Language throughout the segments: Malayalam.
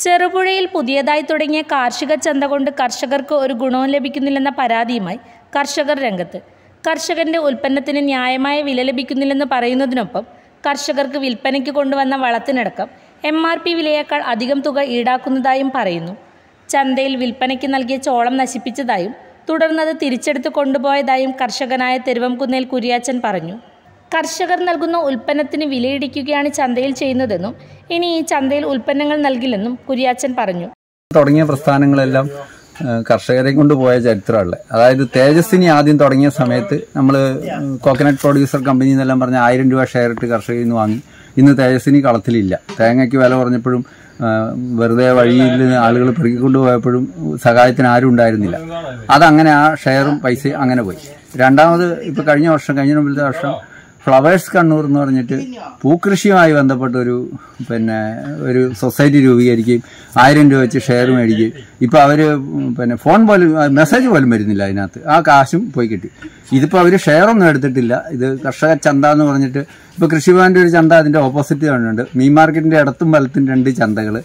ചെറുപുഴയിൽ പുതിയതായി തുടങ്ങിയ കാർഷിക ചന്ത കൊണ്ട് കർഷകർക്ക് ഒരു ഗുണവും ലഭിക്കുന്നില്ലെന്ന പരാതിയുമായി കർഷകർ രംഗത്ത്. കർഷകന്റെ ഉൽപ്പന്നത്തിന് ന്യായമായ വില ലഭിക്കുന്നില്ലെന്ന് പറയുന്നതിനൊപ്പം കർഷകർക്ക് വിൽപ്പനയ്ക്ക് കൊണ്ടുവന്ന വളത്തിനടക്കം MRP വിലയേക്കാൾ അധികം തുക ഈടാക്കുന്നതായും പറയുന്നു. ചന്തയിൽ വിൽപ്പനയ്ക്ക് നൽകിയ ചോളം നശിപ്പിച്ചതായും തുടർന്നത് തിരിച്ചെടുത്ത് കൊണ്ടുപോയതായും കർഷകനായ തെരുവംകുന്നേൽ കുര്യാച്ചൻ പറഞ്ഞു. കർഷകർ നൽകുന്ന ഉൽപ്പന്നത്തിന് വിലയിടിക്കുകയാണ് ചന്തയിൽ ചെയ്യുന്നതെന്നും ഇനി ഈ ചന്തയിൽ ഉൽപ്പന്നങ്ങൾ നൽകില്ലെന്നും കുര്യാച്ചൻ പറഞ്ഞു. തുടങ്ങിയ പ്രസ്ഥാനങ്ങളെല്ലാം കർഷകരെ കൊണ്ടുപോയ ചരിത്രമുള്ളത്. അതായത് തേജസ്വിനി ആദ്യം തുടങ്ങിയ സമയത്ത് നമ്മൾ കോക്കനട്ട് പ്രൊഡ്യൂസർ കമ്പനി എന്നെല്ലാം പറഞ്ഞ 1000 രൂപ ഷെയർ ഇട്ട് കർഷകരിൽ നിന്ന് വാങ്ങി. ഇന്ന് തേജസ്വിനി കളത്തിലില്ല. തേങ്ങയ്ക്ക് വില കുറഞ്ഞപ്പോഴും വെറുതെ വഴിയിൽ ആളുകൾ പെറുക്കിക്കൊണ്ടുപോയപ്പോഴും സഹായത്തിന് ആരും ഉണ്ടായിരുന്നില്ല. അതങ്ങനെ ആ ഷെയറും പൈസയും അങ്ങനെ പോയി. രണ്ടാമത് ഇപ്പോൾ കഴിഞ്ഞ മുമ്പിലത്തെ വർഷം ഫ്ലവേഴ്സ് കണ്ണൂർ എന്ന് പറഞ്ഞിട്ട് പൂക്കൃഷിയുമായി ബന്ധപ്പെട്ട ഒരു സൊസൈറ്റി രൂപീകരിക്കുകയും 1000 രൂപ വെച്ച് ഷെയർ മേടിക്കുകയും ഇപ്പോൾ അവർ ഫോൺ പോലും മെസ്സേജ് പോലും വരുന്നില്ല അതിനകത്ത്. ആ കാശും പോയി കിട്ടി. ഇതിപ്പോൾ അവർ ഷെയറൊന്നും എടുത്തിട്ടില്ല. ഇത് കർഷക ചന്ത എന്ന് പറഞ്ഞിട്ട് ഇപ്പോൾ കൃഷിഭവന്റെ ഒരു ചന്ത അതിന്റെ ഓപ്പോസിറ്റ് കാണുന്നുണ്ട്. മീൻ മാർക്കറ്റിന്റെ ഇടത്തും വലത്തും 2 ചന്തകൾ.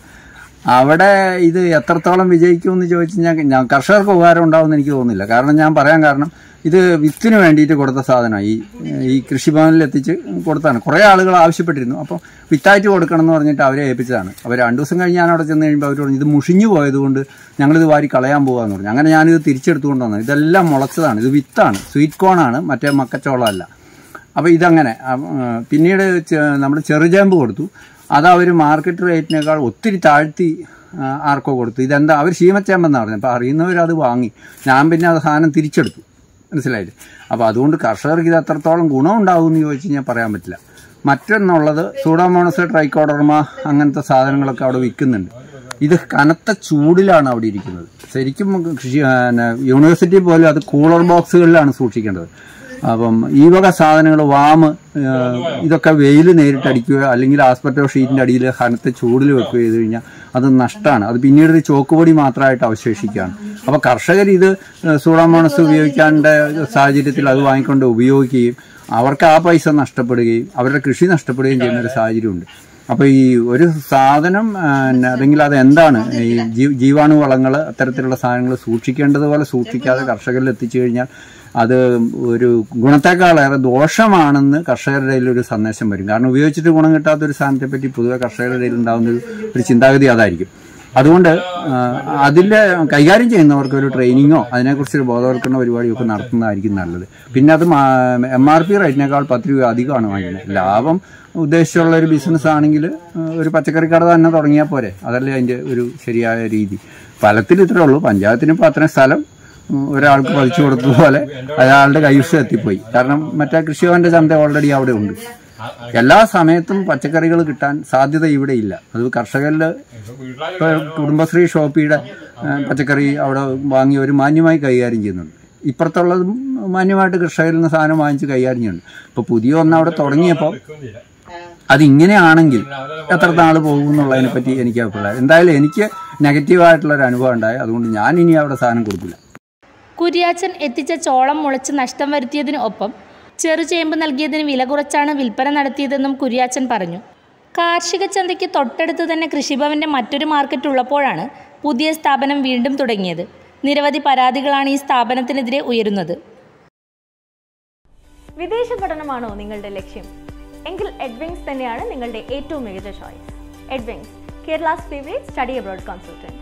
അവിടെ ഇത് എത്രത്തോളം വിജയിക്കുമെന്ന് ചോദിച്ചു കഴിഞ്ഞാൽ കർഷകർക്ക് ഉപകാരം ഉണ്ടാവുമെന്ന് എനിക്ക് തോന്നുന്നില്ല. കാരണം ഞാൻ പറയാൻ കാരണം ഇത് വിത്തിന് വേണ്ടിയിട്ട് കൊടുത്ത സാധനമാണ്. ഈ കൃഷിഭവനിൽ എത്തിച്ച് കൊടുത്താണ്. കുറേ ആളുകൾ ആവശ്യപ്പെട്ടിരുന്നു. അപ്പോൾ വിത്തായിട്ട് കൊടുക്കണം എന്ന് പറഞ്ഞിട്ട് അവരെ ഏൽപ്പിച്ചതാണ്. അവർ 2 ദിവസം കഴിഞ്ഞ് ഞാൻ അവിടെ ചെന്ന് കഴിയുമ്പോൾ അവർ പറഞ്ഞു ഇത് മുഷിഞ്ഞു പോയതുകൊണ്ട് ഞങ്ങളിത് വാരി കളയാൻ പോകാമെന്ന് പറഞ്ഞു. അങ്ങനെ ഞാനിത് തിരിച്ചെടുത്തുകൊണ്ട് വന്നത്. ഇതെല്ലാം മുളച്ചതാണ്. ഇത് വിത്താണ്, സ്വീറ്റ് കോണാണ്, മറ്റേ മക്കച്ചോളമല്ല. അപ്പോൾ ഇതങ്ങനെ പിന്നീട് നമ്മൾ ചെറുചേമ്പ് കൊടുത്തു. അത് അവർ മാർക്കറ്റ് റേറ്റിനേക്കാൾ ഒത്തിരി താഴ്ത്തി ആർക്കോ കൊടുത്തു. ഇതെന്താ അവർ ശീമച്ചേമ്പെന്നാണ് പറഞ്ഞത്. അപ്പോൾ അറിയുന്നവരത് വാങ്ങി. ഞാൻ പിന്നെ അത് സാധനം തിരിച്ചെടുത്തു. മനസ്സിലായില്ലേ? അപ്പോൾ അതുകൊണ്ട് കർഷകർക്ക് ഇത് എത്രത്തോളം ഗുണം ഉണ്ടാവും എന്ന് ചോദിച്ചു കഴിഞ്ഞാൽ പറയാൻ പറ്റില്ല. മറ്റൊന്നുള്ളത് സൂഡോമോണസ് ട്രൈക്കോഡർമ അങ്ങനത്തെ സാധനങ്ങളൊക്കെ അവിടെ വിൽക്കുന്നുണ്ട്. ഇത് കനത്ത ചൂടിലാണ് അവിടെ ഇരിക്കുന്നത്. ശരിക്കും യൂണിവേഴ്സിറ്റി പോലും അത് കൂളർ ബോക്സുകളിലാണ് സൂക്ഷിക്കേണ്ടത്. അപ്പം ഈ വക സാധനങ്ങൾ വാമ് ഇതൊക്കെ വെയിൽ നേരിട്ടടിക്കുകയോ അല്ലെങ്കിൽ ആസ്പെറ്റോ ഷീറ്റിന്റെ അടിയിൽ കനത്ത ചൂടിൽ വെക്കുകയോ ചെയ്ത് കഴിഞ്ഞാൽ അത് നഷ്ടമാണ്. അത് പിന്നീട് ഒരു ചോക്കുപൊടി മാത്രമായിട്ട് അവശേഷിക്കുകയാണ്. അപ്പോൾ കർഷകർ ഇത് സൂഡോമോണസ് ഉപയോഗിക്കേണ്ട സാഹചര്യത്തിൽ അത് വാങ്ങിക്കൊണ്ട് ഉപയോഗിക്കുകയും അവർക്ക് ആ പൈസ നഷ്ടപ്പെടുകയും അവരുടെ കൃഷി നഷ്ടപ്പെടുകയും ചെയ്യുന്ന ഒരു സാഹചര്യമുണ്ട്. അപ്പോൾ ഈ ഒരു സാധനം അല്ലെങ്കിൽ അത് എന്താണ് ഈ ജീവാണു വളങ്ങൾ അത്തരത്തിലുള്ള സാധനങ്ങൾ സൂക്ഷിക്കേണ്ടതുപോലെ സൂക്ഷിക്കാതെ കർഷകരിൽ എത്തിച്ചു കഴിഞ്ഞാൽ അത് ഒരു ഗുണത്തെക്കാളേറെ ദോഷമാണെന്ന് കർഷകരുടെ ഇടയിൽ ഒരു സന്ദേശം വരും. കാരണം ഉപയോഗിച്ചിട്ട് ഗുണം കിട്ടാത്തൊരു സാധനത്തെ പറ്റി പൊതുവെ കർഷകരുടെ ഇടയിൽ ഉണ്ടാകുന്ന ഒരു ചിന്താഗതി അതായിരിക്കും. അതുകൊണ്ട് അതിൻ്റെ കൈകാര്യം ചെയ്യുന്നവർക്ക് ഒരു ട്രെയിനിങ്ങോ അതിനെക്കുറിച്ചൊരു ബോധവൽക്കരണ പരിപാടിയൊക്കെ നടത്തുന്നതായിരിക്കും നല്ലത്. പിന്നെ അത് MRP റേറ്റിനേക്കാൾ 10 രൂപ അധികമാണ് വാങ്ങിക്കുന്നത്. ലാഭം ഉദ്ദേശിച്ചുള്ള ഒരു ബിസിനസ് ആണെങ്കിൽ ഒരു പച്ചക്കറി കട തന്നെ തുടങ്ങിയാൽ പോരെ? അതല്ലേ അതിൻ്റെ ഒരു ശരിയായ രീതി. ഫലത്തിൽ ഇത്രേ ഉള്ളൂ. പഞ്ചായത്തിന് ഇപ്പോൾ അത്രയും സ്ഥലം ഒരാൾക്ക് പതിച്ചു കൊടുത്തതുപോലെ അയാളുടെ കൈവശം എത്തിപ്പോയി. കാരണം മറ്റേ കൃഷിഭവന്റെ ചന്ത ഓൾറെഡി അവിടെ ഉണ്ട്. എല്ലാ സമയത്തും പച്ചക്കറികൾ കിട്ടാൻ സാധ്യത ഇവിടെ ഇല്ല. അത് കർഷകരിൽ ഇപ്പോൾ കുടുംബശ്രീ ഷോപ്പിയുടെ പച്ചക്കറി അവിടെ വാങ്ങി ഒരു മാന്യമായി കൈകാര്യം ചെയ്യുന്നുണ്ട്. ഇപ്പുറത്തുള്ളതും മാന്യമായിട്ട് കർഷകരിൽ നിന്ന് സാധനം വാങ്ങിച്ച് കൈകാര്യം ചെയ്യുന്നുണ്ട്. ഇപ്പോൾ പുതിയ ഒന്ന് അവിടെ തുടങ്ങിയപ്പോൾ അതിങ്ങനെയാണെങ്കിൽ എത്ര നാൾ പോകും എന്നുള്ളതിനെ പറ്റി എനിക്ക് അഭിപ്രായം. എന്തായാലും എനിക്ക് നെഗറ്റീവായിട്ടുള്ളൊരു അനുഭവം ഉണ്ടായി. അതുകൊണ്ട് ഞാൻ ഇനി അവിടെ സാധനം കൊടുക്കില്ല. കുര്യാച്ചൻ എത്തിച്ച ചോളം മുളച്ച് നഷ്ടം വരുത്തിയതിന് ഒപ്പം ചെറുചേമ്പ് നൽകിയതിന് വില കുറച്ചാണ് വിൽപ്പന നടത്തിയതെന്നും കുര്യാച്ചൻ പറഞ്ഞു. കാർഷിക ചന്തയ്ക്ക് തൊട്ടടുത്ത് തന്നെ കൃഷിഭവന്റെ മറ്റൊരു മാർക്കറ്റ് ഉള്ളപ്പോഴാണ് പുതിയ സ്ഥാപനം വീണ്ടും തുടങ്ങിയത്. നിരവധി പരാതികളാണ് ഈ സ്ഥാപനത്തിനെതിരെ ഉയരുന്നത്. വിദേശ പഠനമാണോ നിങ്ങളുടെ ലക്ഷ്യം? എങ്കിൽ എഡ്വിങ്സ് തന്നെയാണ് നിങ്ങളുടെ ഏറ്റവും മികച്ച choice. Edwings, Kerala's favourite study abroad consultant.